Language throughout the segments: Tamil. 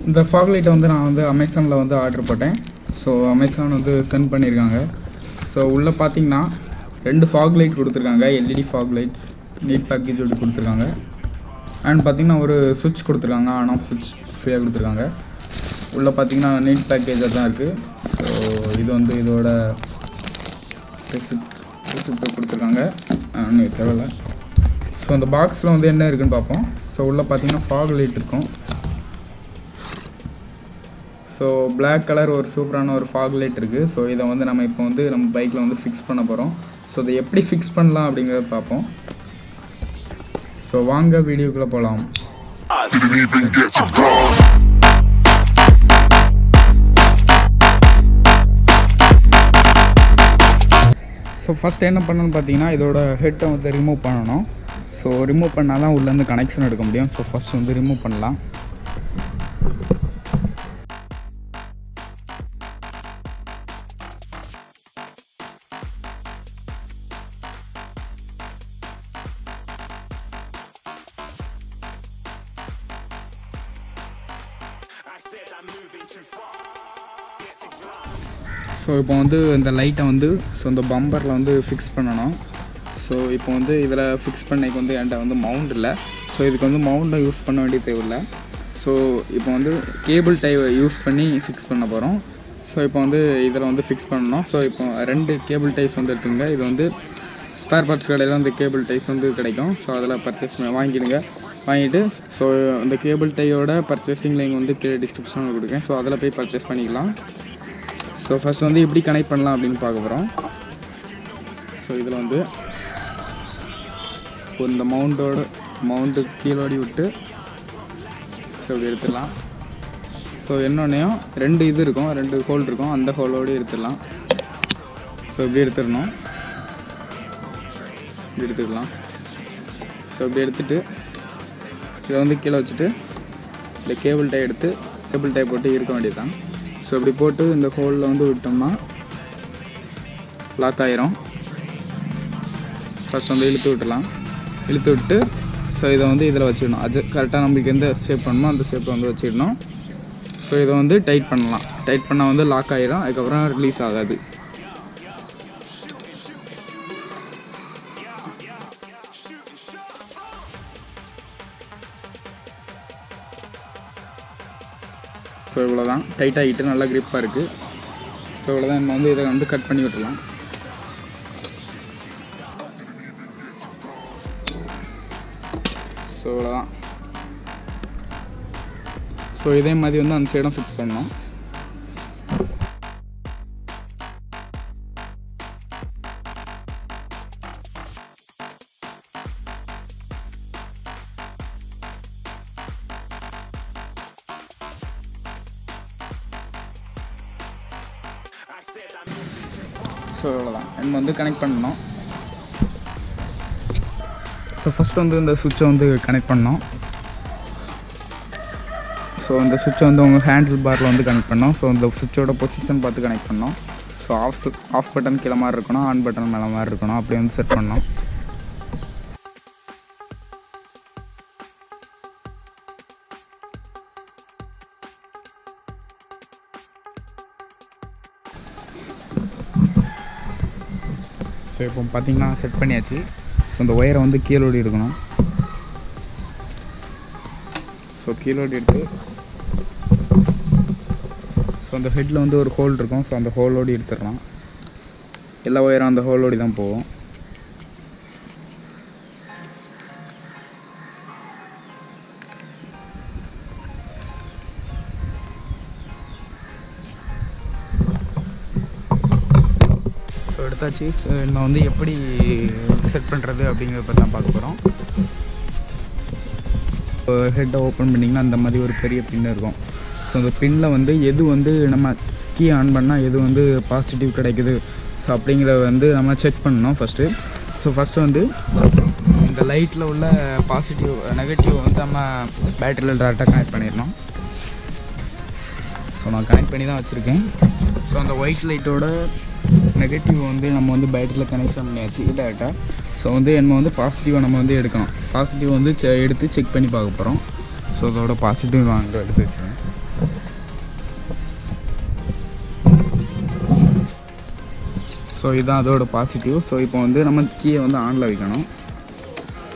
இந்த ஃபாக் லைட்டை வந்து நான் வந்து அமேசானில் வந்து ஆர்டர் போட்டேன். ஸோ அமேசான் வந்து சென்ட் பண்ணியிருக்காங்க. ஸோ உள்ளே பார்த்தீங்கன்னா 2 ஃபாக் லைட் கொடுத்துருக்காங்க. எல்இடி ஃபாக் லைட்ஸ் நீட் பேக்கேஜோடு கொடுத்துருக்காங்க. அண்ட் பார்த்திங்கன்னா ஒரு சுவிட்ச் கொடுத்துருக்காங்க, ஆன் ஆஃப் சுவிட்ச் ஃப்ரீயாக கொடுத்துருக்காங்க. உள்ளே பார்த்தீங்கன்னா நீட் பேக்கேஜாக தான் இருக்குது. ஸோ இது வந்து இதோட ரெசிப்ட் கொடுத்துருக்காங்க. தேவையில்லை. ஸோ அந்த பாக்ஸில் வந்து என்ன இருக்குதுன்னு பார்ப்போம். ஸோ உள்ளே பார்த்தீங்கன்னா ஃபாக் லைட் இருக்கும். ஸோ பிளாக் கலர் ஒரு சூப்பரான ஒரு ஃபாக் லைட் இருக்குது. ஸோ இதை வந்து நம்ம இப்போ வந்து நம்ம பைக்கில் வந்து ஃபிக்ஸ் பண்ண போகிறோம். ஸோ இதை எப்படி ஃபிக்ஸ் பண்ணலாம் அப்படிங்கிறத பார்ப்போம். ஸோ வாங்க வீடியோக்குள்ளே போகலாம். ஸோ ஃபஸ்ட் என்ன பண்ணணும்னு பார்த்தீங்கன்னா இதோட ஹெட்டை வந்து ரிமூவ் பண்ணணும். ஸோ ரிமூவ் பண்ணால் தான் உள்ளேருந்து கனெக்ஷன் எடுக்க முடியும். ஸோ ஃபஸ்ட் வந்து ரிமூவ் பண்ணலாம். ஸோ இப்போ வந்து இந்த லைட்டை வந்து ஸோ இந்த பம்பரில் வந்து ஃபிக்ஸ் பண்ணணும். ஸோ இப்போ வந்து இதில் ஃபிக்ஸ் பண்ணிக்கு வந்து என்கிட்ட வந்து மவுண்ட் இல்லை. ஸோ இதுக்கு வந்து மவுண்டை யூஸ் பண்ண வேண்டிய தேவையில்லை. ஸோ இப்போ வந்து கேபிள் டை யூஸ் பண்ணி ஃபிக்ஸ் பண்ண போகிறோம். ஸோ இப்போ வந்து இதில் வந்து ஃபிக்ஸ் பண்ணணும். ஸோ இப்போ 2 கேபிள் டைஸ் வந்து எடுத்துங்க. இது வந்து ஸ்பேர் பார்ட்ஸ் கடையில் வந்து கேபிள் டைஸ் வந்து கிடைக்கும். ஸோ அதில் பர்ச்சேஸ் வாங்கிடுங்க. வாங்கிட்டு ஸோ இந்த கேபிள் டையோட பர்ச்சேசிங் லிங்க் வந்து கீழே டிஸ்கிரிப்ஷனில் கொடுக்கேன். ஸோ அதில் போய் பர்ச்சேஸ் பண்ணிக்கலாம். ஸோ ஃபஸ்ட் வந்து எப்படி கனெக்ட் பண்ணலாம் அப்படின்னு பார்க்க போகிறோம். ஸோ இதில் வந்து இந்த மவுண்ட்டு கீழோடி விட்டு ஸோ இப்படி எடுத்துடலாம். ஸோ என்னொன்னையும் 2 இது இருக்கும், 2 ஹோல் இருக்கும். அந்த ஹோலோடு எடுத்துடலாம். ஸோ இப்படி எடுத்துடணும். இப்படி எடுத்துக்கலாம். ஸோ இப்படி எடுத்துகிட்டு இதை வந்து கீழே வச்சுட்டு இந்த கேபிள் டை எடுத்து கேபிள் டை போட்டு இருக்க வேண்டியது தான். ஸோ இப்படி போட்டு இந்த ஹோலில் வந்து விட்டோம்னா லாக் ஆயிரும். ஃபஸ்ட் வந்து இழுத்து விட்டுலாம். இழுத்து விட்டு ஸோ இதை வந்து இதில் வச்சிடணும். அது கரெக்டாக நம்மளுக்கு எந்த ஷேப் பண்ணணுமோ அந்த ஷேப்பை வந்து வச்சிடணும். ஸோ இதை வந்து டைட் பண்ணலாம். டைட் பண்ணால் வந்து லாக் ஆகிடும். அதுக்கப்புறம் ரிலீஸ் ஆகாது. ஸோ இவ்வளோ தான் டைட் ஆகிட்டு நல்லா க்ரிப்பாக இருக்குது. ஸோ இவ்வளோ தான். நம்ம வந்து இதை வந்து கட் பண்ணி விட்டுலாம். ஸோ இவ்வளோ தான். ஸோ இதே மாதிரி வந்து அந்த சைடும் ஃபிக்ஸ் பண்ணணும். ஸோ இவ்வளோதான். நம்ம வந்து கனெக்ட் பண்ணணும். ஸோ ஃபஸ்ட்டு வந்து இந்த சுவிட்சை வந்து கனெக்ட் பண்ணோம். ஸோ இந்த சுவிட்சை வந்து உங்கள் ஹேண்டில் பாரில் வந்து கனெக்ட் பண்ணோம். ஸோ இந்த சுவிட்சோட பொசிஷன் பார்த்து கனெக்ட் பண்ணோம். ஸோ ஆஃப் பட்டன் கீழே மாதிரி இருக்கணும், ஆன் பட்டன் மேலே மாதிரி இருக்கணும். அப்படி வந்து செட் பண்ணோம். ஸோ இப்போ பார்த்தீங்கன்னா செட் பண்ணியாச்சு. ஸோ இந்த ஒயரை வந்து கீழோடி இருக்கணும். ஸோ கீழோடி எடுத்து ஸோ அந்த ஹெட்டில் வந்து ஒரு ஹோல் இருக்கும். ஸோ அந்த ஹோலோடு எடுத்துடலாம். எல்லா ஒயரும் அந்த ஹோலோடி தான் போகும். ஸோ எடுத்தாச்சு. ஸோ நம்ம வந்து எப்படி செட் பண்ணுறது அப்படிங்கிறத பற்றி தான் பார்க்க போகிறோம். ஹெட்டை ஓப்பன் பண்ணிங்கன்னா அந்த மாதிரி ஒரு பெரிய பின் இருக்கும். ஸோ அந்த பின்னில் வந்து எது வந்து நம்ம கீ ஆன் பண்ணால் எது வந்து பாசிட்டிவ் கிடைக்குது ஸோ அப்படிங்கிறத வந்து நம்ம செக் பண்ணணும் ஃபஸ்ட்டு. ஸோ ஃபஸ்ட்டு வந்து இந்த லைட்டில் உள்ள பாசிட்டிவ் நெகட்டிவ் வந்து நம்ம பேட்டரியில் டேரெக்டாக கனெக்ட் பண்ணிடணும். ஸோ நான் கனெக்ட் பண்ணி தான் வச்சுருக்கேன். ஸோ அந்த ஒயிட் லைட்டோட நெகட்டிவ் வந்து நம்ம வந்து பேட்டரியில் கனெக்ஷன் பண்ணியாச்சு டேரெக்டாக. ஸோ வந்து நம்ம வந்து பாசிட்டிவாக நம்ம வந்து எடுக்கணும். பாசிட்டிவ் வந்து எடுத்து செக் பண்ணி பார்க்க போகிறோம். ஸோ அதோட பாசிட்டிவ் நான் அங்கே எடுத்து வச்சுருக்கேன். ஸோ இதுதான் அதோட பாசிட்டிவ். ஸோ இப்போ வந்து நம்ம கீயை வந்து ஆனில் வைக்கணும்.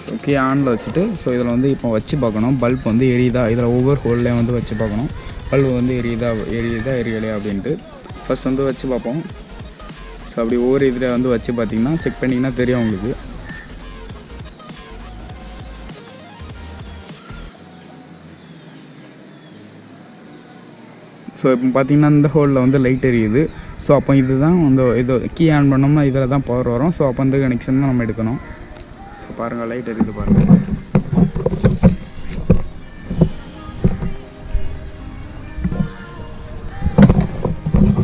ஸோ கீயை ஆனில் வச்சுட்டு ஸோ இதில் வந்து இப்போ வச்சு பார்க்கணும் பல்ப் வந்து எரியுதா, இதில் ஒவ்வொரு ஹோல்லையும் வந்து வச்சு பார்க்கணும் பல்ப் வந்து எரியுதா எரியலையா அப்படின்ட்டு. ஃபஸ்ட் வந்து வச்சு பார்ப்போம். ஸோ அப்படி ஒவ்வொரு இதில் வந்து வச்சு பார்த்திங்கன்னா செக் பண்ணிங்கன்னா தெரியும் உங்களுக்கு. ஸோ இப்போ பார்த்திங்கன்னா இந்த ஹோலில் வந்து லைட் எரியுது. ஸோ அப்போ இதுதான் வந்து இது கீ ஆன் பண்ணோம்னா இதில் தான் பவர் வரும். ஸோ அப்போ அந்த கனெக்ஷன் தான் நம்ம எடுக்கணும். ஸோ பாருங்கள் லைட் எரியுது பாருங்கள்.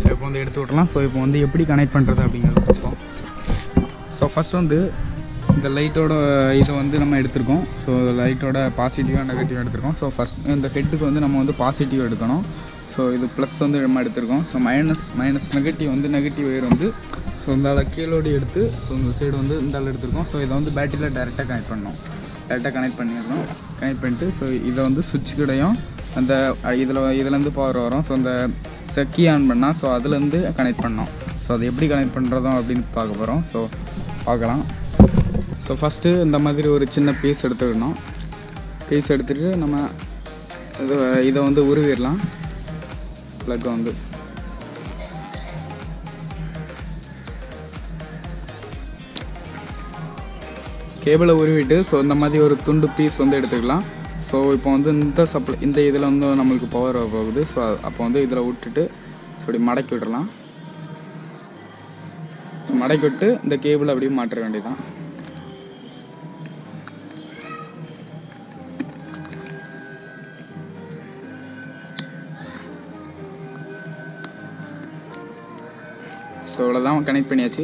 ஸோ இப்போ வந்து எடுத்து விடலாம். ஸோ இப்போ வந்து எப்படி கனெக்ட் பண்ணுறது அப்படிங்கிறது பார்ப்போம். ஸோ ஃபஸ்ட் வந்து இந்த லைட்டோட இதை வந்து நம்ம எடுத்துருக்கோம். ஸோ லைட்டோட பாசிட்டிவாக நெகட்டிவாக எடுத்துருக்கோம். ஸோ ஃபஸ்ட் இந்த ஹெட்டுக்கு வந்து நம்ம வந்து பாசிட்டிவ் எடுக்கணும். ஸோ இது ப்ளஸ் வந்து நம்ம எடுத்துருக்கோம். ஸோ மைனஸ் நெகட்டிவ் வந்து நெகட்டிவ் ஒயர் வந்து ஸோ இந்த கீழோடு எடுத்து ஸோ இந்த சைடு வந்து இந்த எடுத்துருக்கோம். ஸோ இதை வந்து பேட்டரியில் டேரெக்டாக கனெக்ட் பண்ணோம். டேரெக்டாக கனெக்ட் பண்ணிடணும். கனெக்ட் பண்ணிட்டு ஸோ இதை வந்து சுவிட்ச் கிடையும் அந்த இதுலேருந்து பவர் வரும். ஸோ இந்த கீ ஆன் பண்ணால் ஸோ அதுலேருந்து கனெக்ட் பண்ணோம். ஸோ அதை எப்படி கனெக்ட் பண்ணுறதும் அப்படின்னு பார்க்க போகிறோம். ஸோ பார்க்கலாம். ஸோ ஃபஸ்ட்டு இந்த மாதிரி ஒரு சின்ன பீஸ் எடுத்துக்கணும். பீஸ் எடுத்துகிட்டு நம்ம இதை வந்து உருவிடலாம். ப்ளக் வந்து கேபிளை உருவிட்டு ஸோ இந்த மாதிரி ஒரு துண்டு பீஸ் வந்து எடுத்துக்கலாம். ஸோ இப்போ வந்து இந்த இதில் வந்து நம்மளுக்கு பவர் போகுது. ஸோ அப்போ வந்து இதில் விட்டுட்டு ஸோ அப்படி மடக்கி விட்டுடலாம். ஸோ மடக்கி விட்டு இந்த கேபிளை அப்படியே மாற்ற வேண்டியதுதான். ஸோ இவ்வளோதான் கனெக்ட் பண்ணியாச்சு.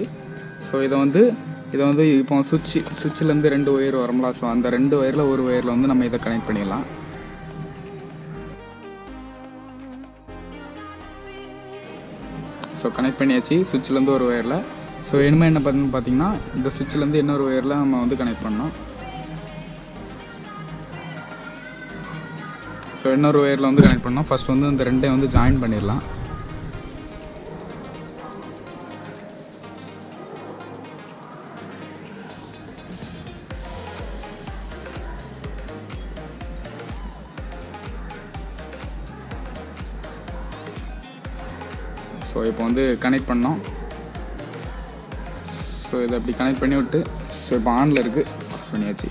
ஸோ இதை வந்து இப்போ சுவிட்சிலேருந்து 2 ஒயர் வரலாம். ஸோ அந்த 2 ஒயரில் ஒரு ஒயரில் வந்து நம்ம இதை கனெக்ட் பண்ணிடலாம். ஸோ கனெக்ட் பண்ணியாச்சு சுவிட்சிலேருந்து ஒரு ஒயரில். ஸோ இனிமேல் என்ன பண்ணுன்னு பார்த்தீங்கன்னா இந்த சுவிட்சிலேருந்து இன்னொரு ஒயரில் நம்ம வந்து கனெக்ட் பண்ணோம். ஸோ இன்னொரு ஒயரில் வந்து கனெக்ட் பண்ணோம். ஃபஸ்ட் வந்து இந்த 2 வந்து ஜாயின் பண்ணிடலாம். ஸோ இப்போ வந்து கனெக்ட் பண்ணோம். ஸோ இதை அப்படி கனெக்ட் பண்ணி விட்டு ஸோ இப்போ ஆனில் இருக்குது ஆஃப் பண்ணியாச்சு.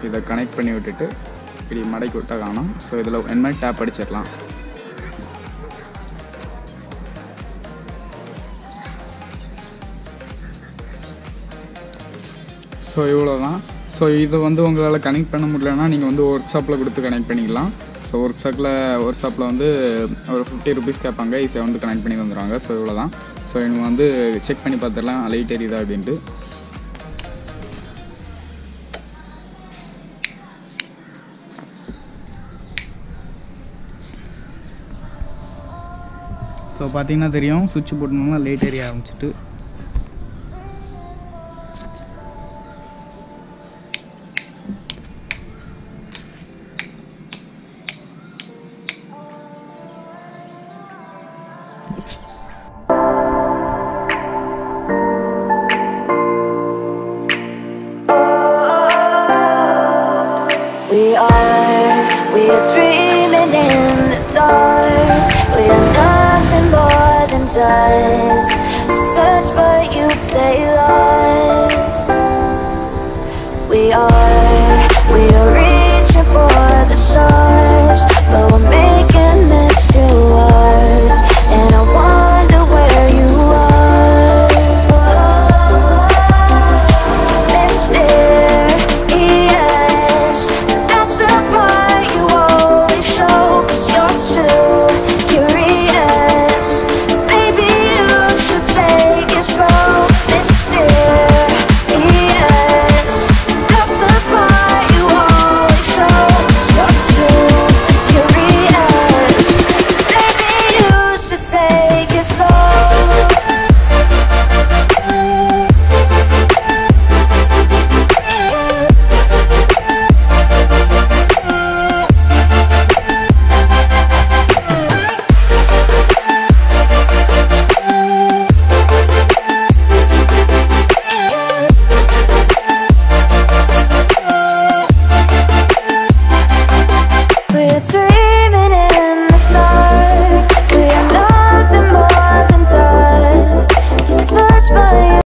இதை கனெக்ட் பண்ணி விட்டுட்டு இப்படி மடக்கி விட்டால் காணும். ஸோ இதில் என்ன டேப் அடிச்சிடலாம். ஸோ இவ்வளோ தான். ஸோ இதை வந்து உங்களால் கனெக்ட் பண்ண முடியலன்னா நீங்கள் வந்து ஒர்க் ஷாப்பில் கொடுத்து கனெக்ட் பண்ணிக்கலாம். ஸோ ஒர்க் ஷாப்பில் வந்து ஒரு 50 rupees கேட்பாங்க. ஈஸியாக வந்து கனெக்ட் பண்ணி வந்துடுவாங்க. ஸோ இவ்வளோ தான். ஸோ இவங்க வந்து செக் பண்ணி பார்த்துடலாம் லைட் எரியுதா அப்படின்ட்டு. ஸோ பார்த்தீங்கன்னா தெரியும் சுவிட்ச் போட்டோம்னா லைட் எரிய ஆரம்பிச்சிட்டு. We are dreaming in the dark. We are nothing more than dust. Search but you stay lost. We are